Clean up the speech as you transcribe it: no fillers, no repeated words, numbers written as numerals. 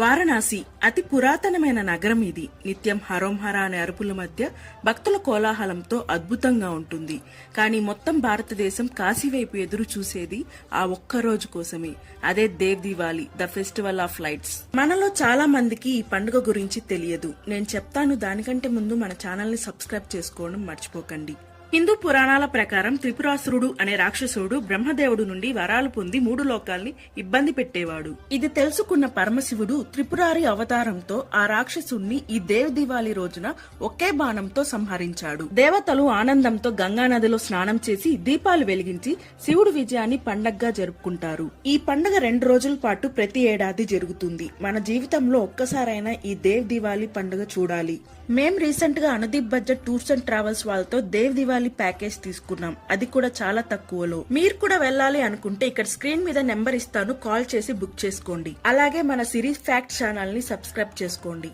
వారణాసి అతి పురాతనమైన నగరం ఇది. నిత్యం హరోంహర అనే అరుపుల మధ్య భక్తుల కోలాహలంతో అద్భుతంగా ఉంటుంది. కానీ మొత్తం భారతదేశం కాశీ వైపు ఎదురు చూసేది ఆ ఒక్క రోజు కోసమే. అదే Dev Diwali, the festival of lights. మనలో చాలా మందికి ఈ పండుగ గురించి తెలియదు. నేను చెప్తాను, దానికంటే ముందు మన ఛానల్ ని సబ్స్క్రైబ్ చేసుకోవడం మర్చిపోకండి. హిందూ పురాణాల ప్రకారం త్రిపురాసురుడు అనే రాక్షసుడు బ్రహ్మదేవుడు నుండి వరాలు పొంది 3 లోకాల్ని ఇబ్బంది పెట్టేవాడు. ఇది తెలుసుకున్న పరమశివుడు త్రిపురారి అవతారంతో ఆ రాక్షసుణ్ణి ఈ దేవ్ దివాలి రోజున ఒకే బాణంతో సంహరించాడు. దేవతలు ఆనందంతో గంగా నదిలో స్నానం చేసి దీపాలు వెలిగించి శివుడు విజయాన్ని పండగగా జరుపుకుంటారు. ఈ పండుగ 2 రోజుల పాటు ప్రతి ఏడాది జరుగుతుంది. మన జీవితంలో ఒక్కసారైనా ఈ దేవ్ దివాలి పండుగ చూడాలి. మేం రీసెంట్ గా Anudeep budget tours and travels వాళ్ళతో దేవ్ దివాలి ప్యాకేజ్ తీసుకున్నాం. అది కూడా చాలా తక్కువలో. మీరు కూడా వెళ్ళాలి అనుకుంటే ఇక్కడ స్క్రీన్ మీద నెంబర్ ఇస్తాను, కాల్ చేసి బుక్ చేసుకోండి. అలాగే మన సిరీస్ ఫ్యాక్ట్ ఛానల్ ని సబ్స్క్రైబ్ చేసుకోండి.